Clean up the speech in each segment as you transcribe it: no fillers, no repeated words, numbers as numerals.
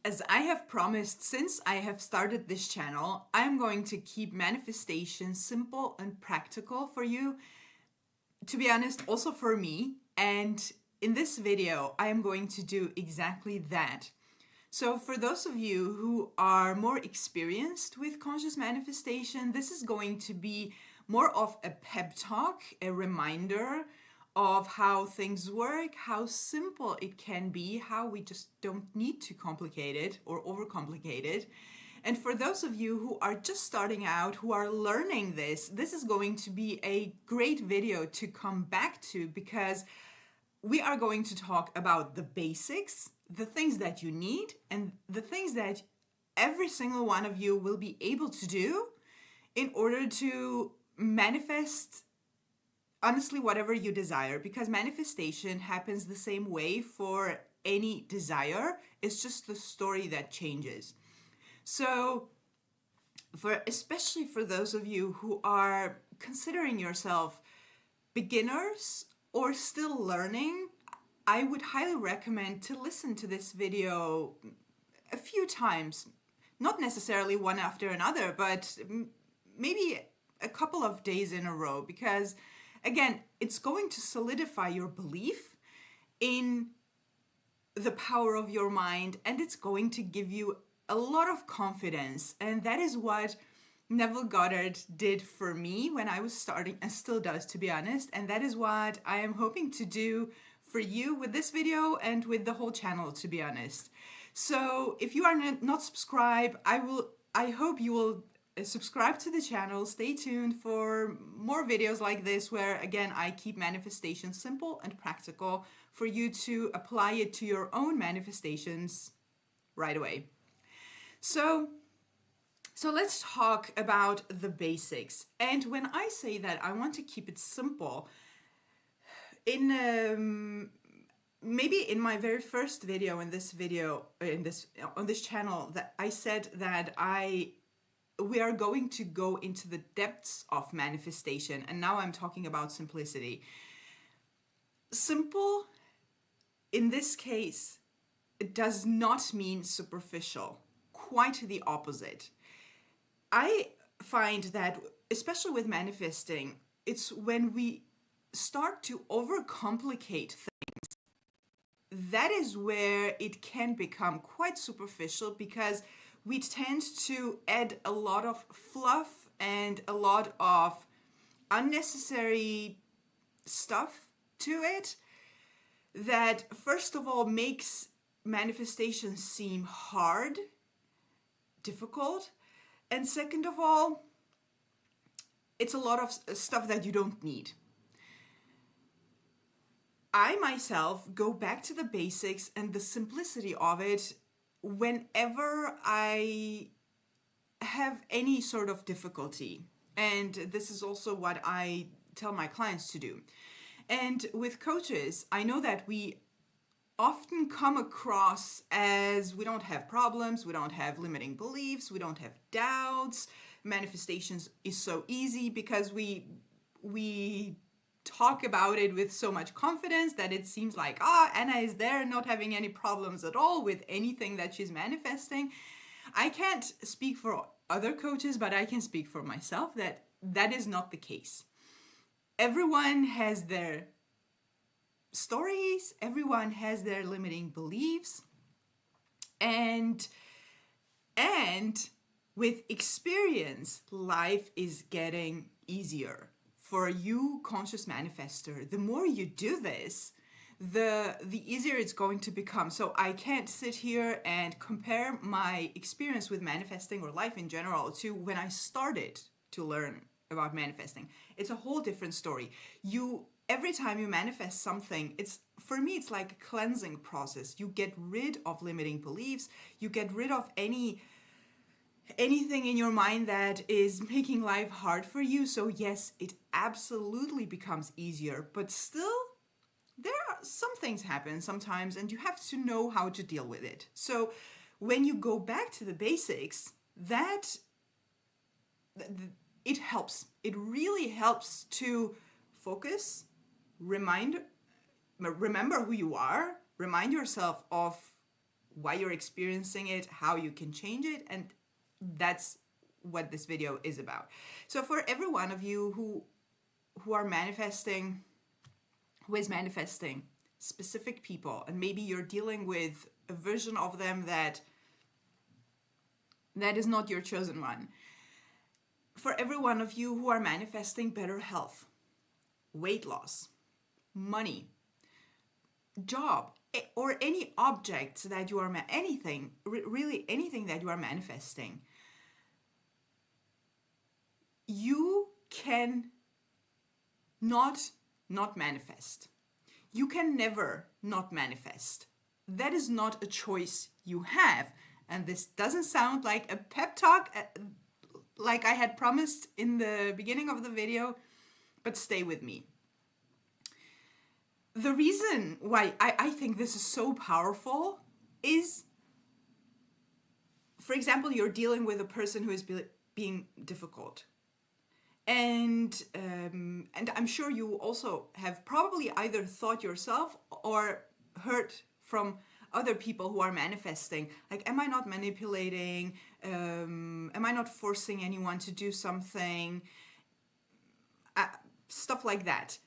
As I have promised since I have started this channel, I'm going to keep manifestation simple and practical for you. To be honest, also for me. And in this video, I am going to do exactly that. So for those of you who are more experienced with conscious manifestation, this is going to be more of a pep talk, a reminder of how things work, how simple it can be, how we just don't need to complicate it or overcomplicate it. And for those of you who are just starting out, who are learning this is going to be a great video to come back to, because we are going to talk about the basics, the things that you need, and the things that every single one of you will be able to do in order to manifest honestly whatever you desire, because manifestation happens the same way for any desire. It's just the story that changes. So especially for those of you who are considering yourself beginners or still learning, I would highly recommend to listen to this video a few times, not necessarily one after another, but maybe a couple of days in a row, because again, it's going to solidify your belief in the power of your mind, and it's going to give you a lot of confidence. And that is what Neville Goddard did for me when I was starting, and still does, to be honest. And that is what I am hoping to do for you with this video and with the whole channel, to be honest. So if you are not subscribed, I hope you will subscribe to the channel. Stay tuned for more videos like this, where again I keep manifestation simple and practical for you to apply it to your own manifestations right away. So let's talk about the basics. And when I say that I want to keep it simple, maybe in my very first video on this channel, that I said that we are going to go into the depths of manifestation, and now I'm talking about simplicity. Simple in this case, it does not mean superficial. Quite the opposite. I find that, especially with manifesting, it's when we start to overcomplicate things, that is where it can become quite superficial, because we tend to add a lot of fluff and a lot of unnecessary stuff to it that, first of all, makes manifestation seem hard, difficult, and second of all, it's a lot of stuff that you don't need. I myself go back to the basics and the simplicity of it whenever I have any sort of difficulty. And this is also what I tell my clients to do. And with coaches, I know that we often come across as we don't have problems, we don't have limiting beliefs, we don't have doubts. Manifestations is so easy because we talk about it with so much confidence that it seems like, Anna is there not having any problems at all with anything that she's manifesting. I can't speak for other coaches, but I can speak for myself that is not the case. Everyone has their stories, everyone has their limiting beliefs, and with experience, life is getting easier. For you, conscious manifester, the more you do this, the easier it's going to become. So I can't sit here and compare my experience with manifesting or life in general to when I started to learn about manifesting. It's a whole different story. Every time you manifest something, for me it's like a cleansing process. You get rid of limiting beliefs, you get rid of anything in your mind that is making life hard for you. So yes, it absolutely becomes easier, but still some things happen sometimes, and you have to know how to deal with it. So when you go back to the basics, it helps. It really helps to focus, remember who you are, remind yourself of why you're experiencing it, how you can change it, and that's what this video is about. So for every one of you who are manifesting, who is manifesting specific people, and maybe you're dealing with a version of them that is not your chosen one. For every one of you who are manifesting better health, weight loss, money, job, or any object that you are, anything, really anything that you are manifesting, you can not manifest. You can never not manifest. That is not a choice you have. And this doesn't sound like a pep talk like I had promised in the beginning of the video, but stay with me. The reason why I think this is so powerful is, for example, you're dealing with a person who is being difficult. And I'm sure you also have probably either thought yourself or heard from other people who are manifesting, like, am I not manipulating? Am I not forcing anyone to do something? Stuff like that.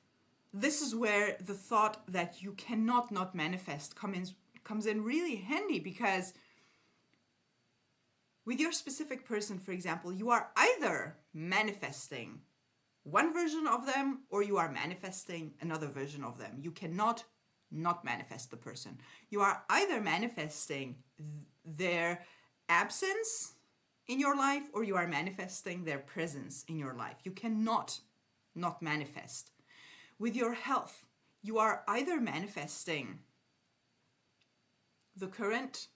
This is where the thought that you cannot not manifest comes in really handy, because with your specific person, for example, you are either manifesting one version of them or you are manifesting another version of them. You cannot not manifest the person. You are either manifesting their absence in your life or you are manifesting their presence in your life. You cannot not manifest. With your health, you are either manifesting the current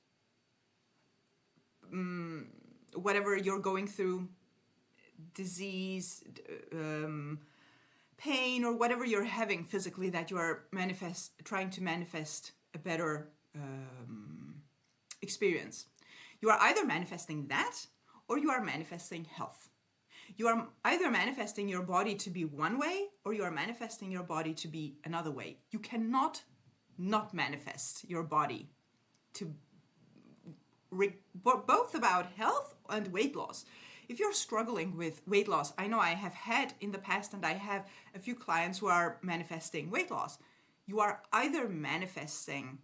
whatever you're going through, disease, pain, or whatever you're having physically, that you are trying to manifest a better experience. You are either manifesting that or you are manifesting health. You are either manifesting your body to be one way or you are manifesting your body to be another way. You cannot not manifest your body to both about health and weight loss. If you're struggling with weight loss, I know I have had in the past, and I have a few clients who are manifesting weight loss. You are either manifesting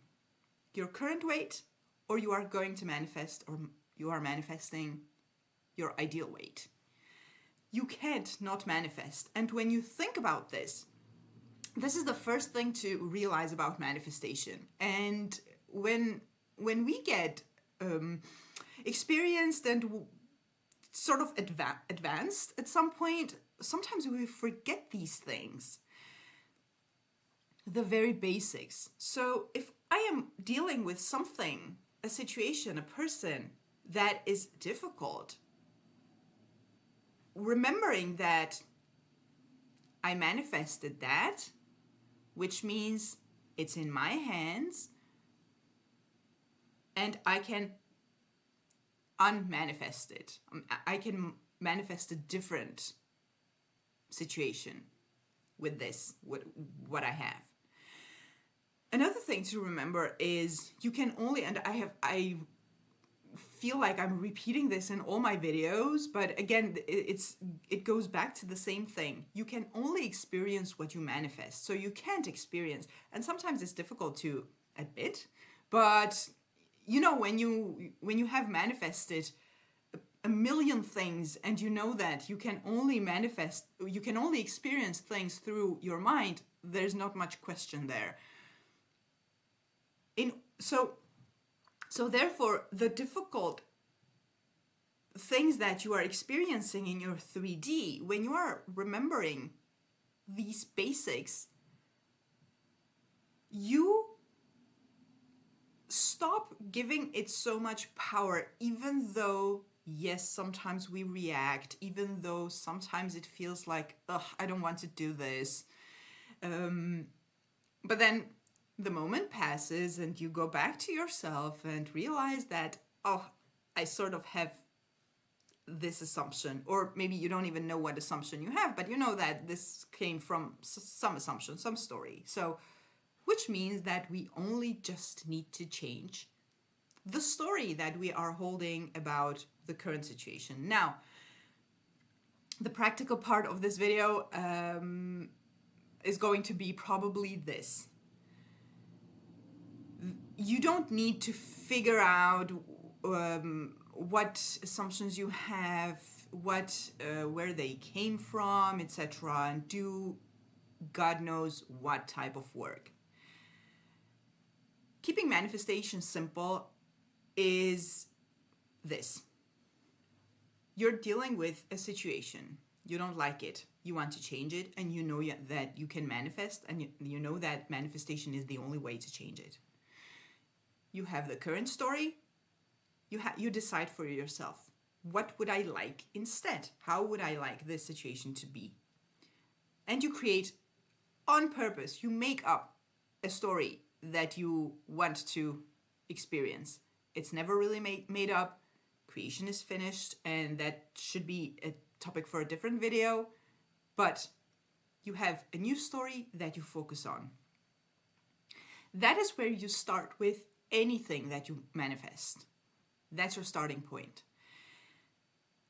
your current weight or you are going to manifest, or you are manifesting your ideal weight. You can't not manifest. And when you think about this is the first thing to realize about manifestation. And when we get experienced and sort of advanced at some point, sometimes we forget these things, the very basics. So if I am dealing with something, a situation, a person that is difficult, remembering that I manifested that, which means it's in my hands, and I can unmanifest it. I can manifest a different situation with this, what I have. Another thing to remember is you can only, and I feel like I'm repeating this in all my videos, but again, it goes back to the same thing. You can only experience what you manifest. So you can't experience, and sometimes it's difficult to admit, but you know, when you have manifested a million things, and you know that you can only experience things through your mind, there's not much question there. So therefore, the difficult things that you are experiencing in your 3D, when you are remembering these basics, you stop giving it so much power, even though, yes, sometimes we react, even though sometimes it feels like, ugh, I don't want to do this. But then the moment passes and you go back to yourself and realize that, oh, I sort of have this assumption, or maybe you don't even know what assumption you have, but you know that this came from some assumption, some story. So, which means that we only just need to change the story that we are holding about the current situation. Now, the practical part of this video is going to be probably this. You don't need to figure out what assumptions you have, where they came from, etc., and do God knows what type of work. Keeping manifestation simple is this. You're dealing with a situation. You don't like it. You want to change it, and you know that you can manifest, and you know that manifestation is the only way to change it. You have the current story. You decide for yourself. What would I like instead? How would I like this situation to be? And you create on purpose. You make up a story that you want to experience. It's never really made up. Creation is finished, and that should be a topic for a different video. But you have a new story that you focus on. That is where you start with anything that you manifest. That's your starting point.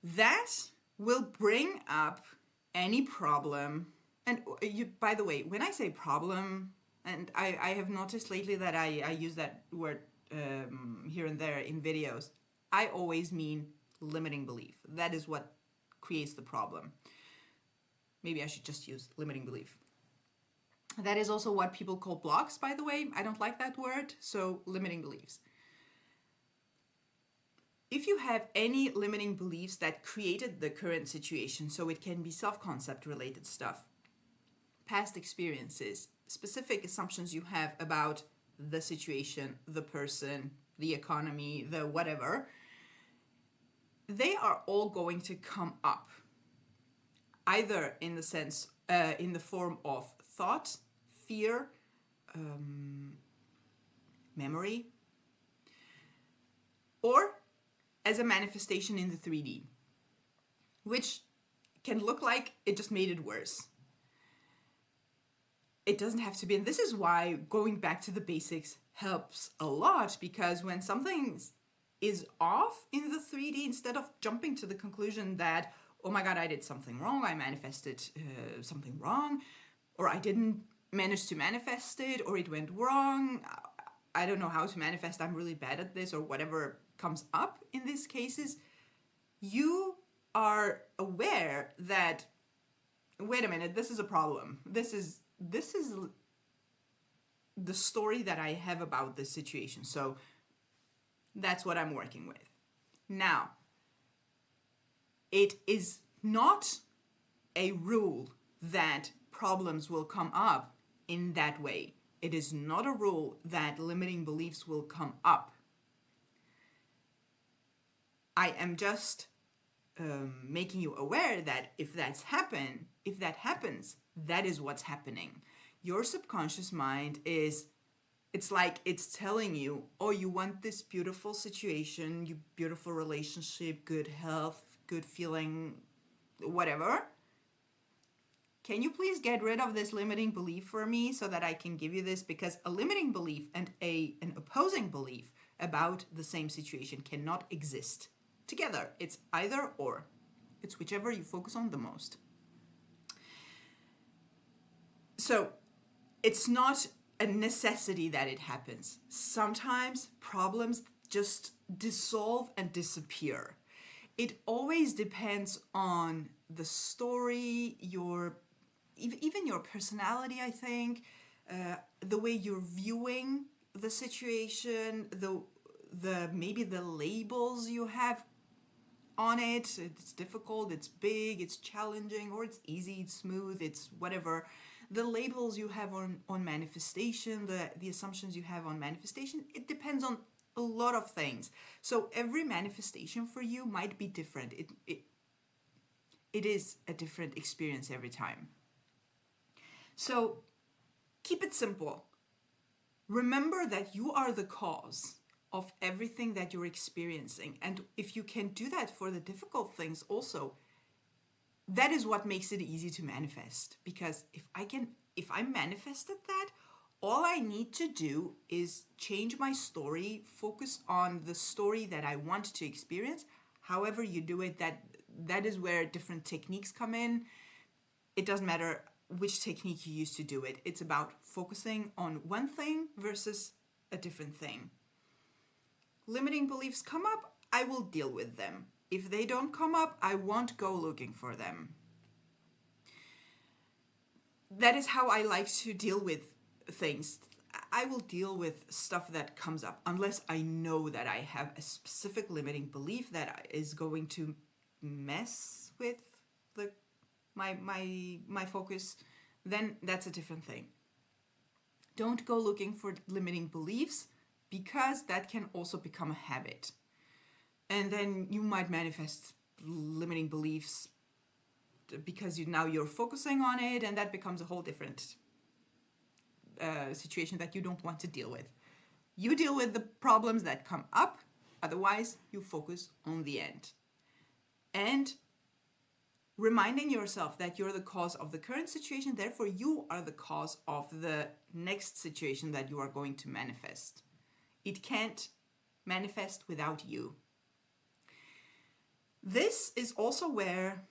That will bring up any problem. And by the way, when I say problem, and I have noticed lately that I use that word here and there in videos, I always mean limiting belief. That is what creates the problem. Maybe I should just use limiting belief. That is also what people call blocks, by the way. I don't like that word, so limiting beliefs. If you have any limiting beliefs that created the current situation, so it can be self-concept related stuff, past experiences, specific assumptions you have about the situation, the person, the economy, the whatever, they are all going to come up, either in the sense, in the form of thought, fear, memory, or as a manifestation in the 3D, which can look like it just made it worse. It doesn't have to be, and this is why going back to the basics helps a lot, because when something is off in the 3D, instead of jumping to the conclusion that, oh my God, I did something wrong, I manifested something wrong, or I didn't manage to manifest it, or it went wrong, I don't know how to manifest, I'm really bad at this, or whatever comes up in these cases, you are aware that, wait a minute, this is a problem. This is the story that I have about this situation. So that's what I'm working with. Now, it is not a rule that problems will come up in that way. It is not a rule that limiting beliefs will come up. I am just making you aware that if that happens, that is what's happening. Your subconscious mind it's like it's telling you, oh, you want this beautiful situation, you beautiful relationship, good health, good feeling, whatever. Can you please get rid of this limiting belief for me so that I can give you this? Because a limiting belief and an opposing belief about the same situation cannot exist together. It's either or. It's whichever you focus on the most. So it's not a necessity that it happens. Sometimes problems just dissolve and disappear. It always depends on the story, even your personality, I think, the way you're viewing the situation, maybe the labels you have on it. It's difficult, it's big, it's challenging, or it's easy, it's smooth, it's whatever. The labels you have on manifestation, the assumptions you have on manifestation, it depends on a lot of things. So every manifestation for you might be different. It is a different experience every time. So keep it simple. Remember that you are the cause of everything that you're experiencing. And if you can do that for the difficult things also, that is what makes it easy to manifest. Because if I manifested that, All I need to do is change my story, focus on the story that I want to experience. However you do it, that is where different techniques come in. It doesn't matter which technique you use to do it. It's about focusing on one thing versus a different thing. Limiting beliefs come up, I will deal with them. If they don't come up, I won't go looking for them. That is how I like to deal with things. I will deal with stuff that comes up unless I know that I have a specific limiting belief that is going to mess with my focus. Then that's a different thing. Don't go looking for limiting beliefs, because that can also become a habit. And then you might manifest limiting beliefs because you're focusing on it, and that becomes a whole different situation that you don't want to deal with. You deal with the problems that come up, otherwise you focus on the end. And reminding yourself that you're the cause of the current situation, therefore you are the cause of the next situation that you are going to manifest. It can't manifest without you. This is also where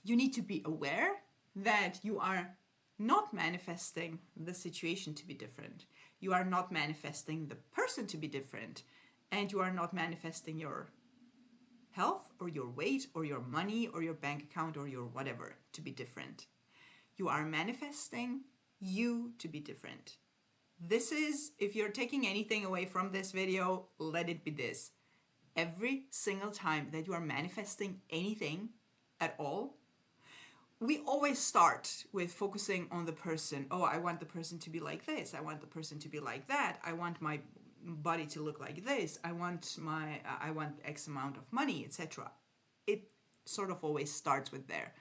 you need to be aware that you are not manifesting the situation to be different. You are not manifesting the person to be different. And you are not manifesting your health or your weight or your money or your bank account or your whatever to be different. You are manifesting you to be different. This is, if you're taking anything away from this video, let it be this. Every single time that you are manifesting anything at all, we always start with focusing on the person. Oh, I want the person to be like this. I want the person to be like that. I want my body to look like this. I want X amount of money, etc. It sort of always starts with there.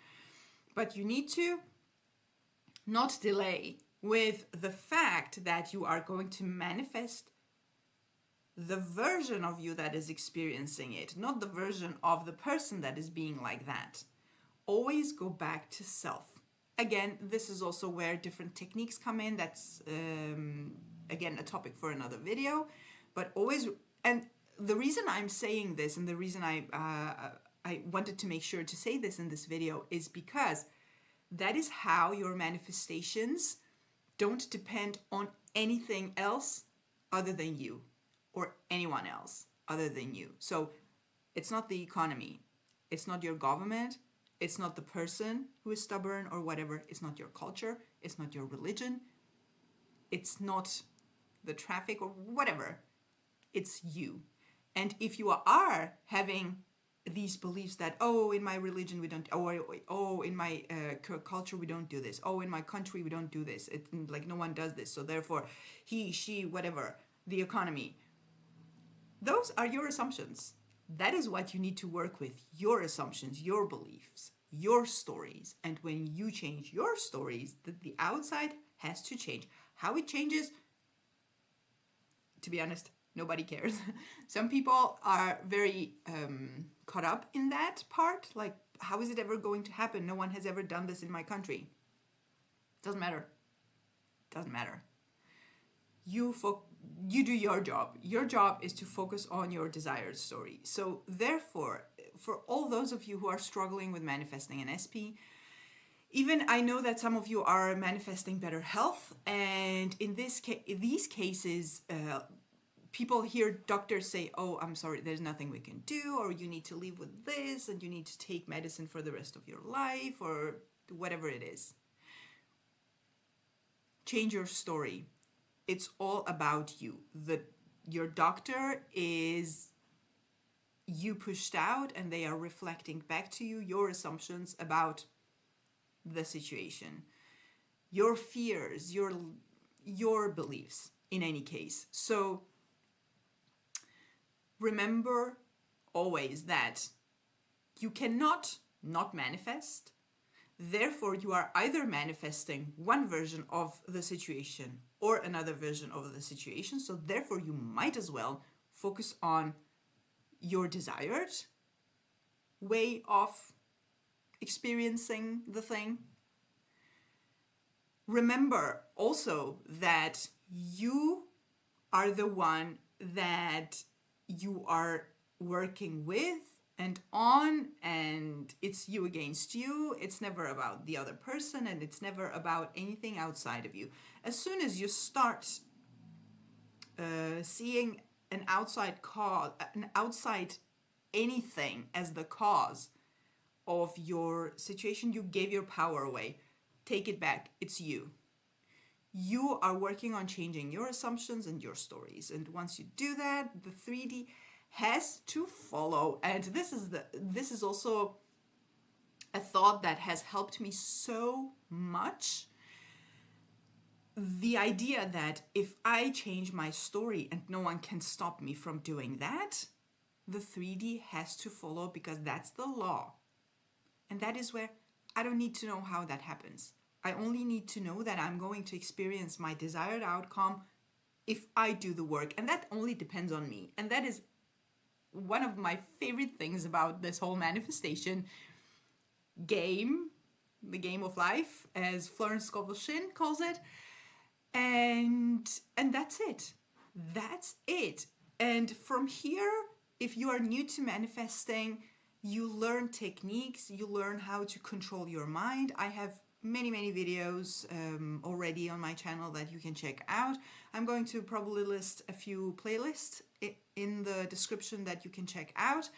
But you need to not delay with the fact that you are going to manifest the version of you that is experiencing it, not the version of the person that is being like that. Always go back to self. Again, this is also where different techniques come in. That's, again, a topic for another video. But always, and the reason I'm saying this and the reason I wanted to make sure to say this in this video is because that is how your manifestations don't depend on anything else other than you or anyone else other than you. So it's not the economy. It's not your government. It's not the person who is stubborn or whatever. It's not your culture. It's not your religion. It's not the traffic or whatever. It's you. And if you are having these beliefs that, oh, in my religion we don't, oh, in my culture we don't do this, oh, in my country we don't do this, like no one does this, so therefore he, she, whatever, the economy, those are your assumptions. That is what you need to work with, your assumptions, your beliefs, your stories. And when you change your stories, the outside has to change. How it changes, to be honest, nobody cares. Some people are very caught up in that part. Like, how is it ever going to happen? No one has ever done this in my country. Doesn't matter. Doesn't matter. You do your job. Your job is to focus on your desired story. So therefore, for all those of you who are struggling with manifesting an SP, even I know that some of you are manifesting better health, and in these cases, people hear doctors say, oh, I'm sorry, there's nothing we can do, or you need to live with this, and you need to take medicine for the rest of your life, or whatever it is. Change your story. It's all about you. Your doctor is you pushed out, and they are reflecting back to you your assumptions about the situation, your fears, your beliefs in any case. So remember always that you cannot not manifest. Therefore, you are either manifesting one version of the situation or another version of the situation. So therefore, you might as well focus on your desired way of experiencing the thing. Remember also that you are the one that you are working with and on, and it's you against you. It's never about the other person, and it's never about anything outside of you. As soon as you start seeing an outside cause, an outside anything as the cause of your situation, you gave your power away. Take it back. It's you. You are working on changing your assumptions and your stories. And once you do that, the 3D has to follow. And this is also a thought that has helped me so much. The idea that if I change my story and no one can stop me from doing that, the 3D has to follow, because that's the law. And that is where I don't need to know how that happens. I only need to know that I'm going to experience my desired outcome if I do the work. And that only depends on me. And that is one of my favorite things about this whole manifestation game, the game of life, as Florence Scovel-Shinn calls it. And that's it. That's it. And from here, if you are new to manifesting, you learn techniques, you learn how to control your mind. I have many videos already on my channel that you can check out. I'm going to probably list a few playlists in the description that you can check out.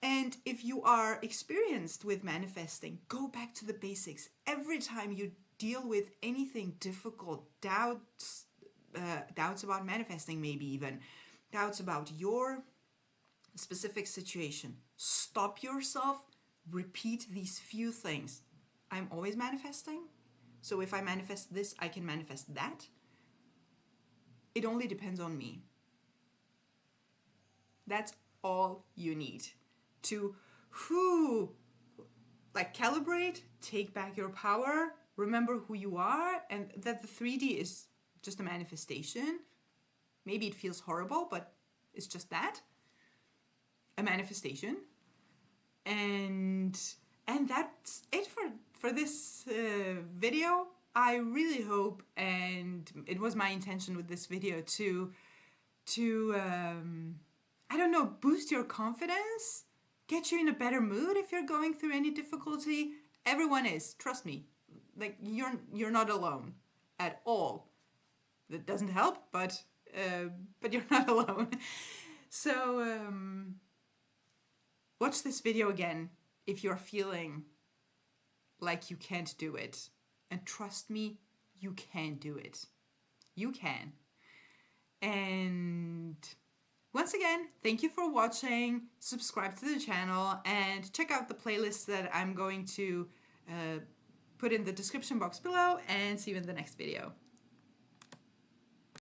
And if you are experienced with manifesting, go back to the basics. Every time you deal with anything difficult, doubts about manifesting, maybe even doubts about your specific situation, stop yourself, repeat these few things. I'm always manifesting, so if I manifest this, I can manifest that. It only depends on me. That's all you need to calibrate, take back your power, remember who you are, and that the 3D is just a manifestation. Maybe it feels horrible, but it's just that, a manifestation. And that's it for this video. I really hope, and it was my intention with this video to I don't know, boost your confidence, get you in a better mood if you're going through any difficulty. Everyone is, trust me. Like, you're not alone at all. That doesn't help, but you're not alone. So watch this video again if you're feeling like you can't do it. And trust me, you can do it. You can. And once again, thank you for watching. Subscribe to the channel and check out the playlist that I'm going to put in the description box below, and see you in the next video.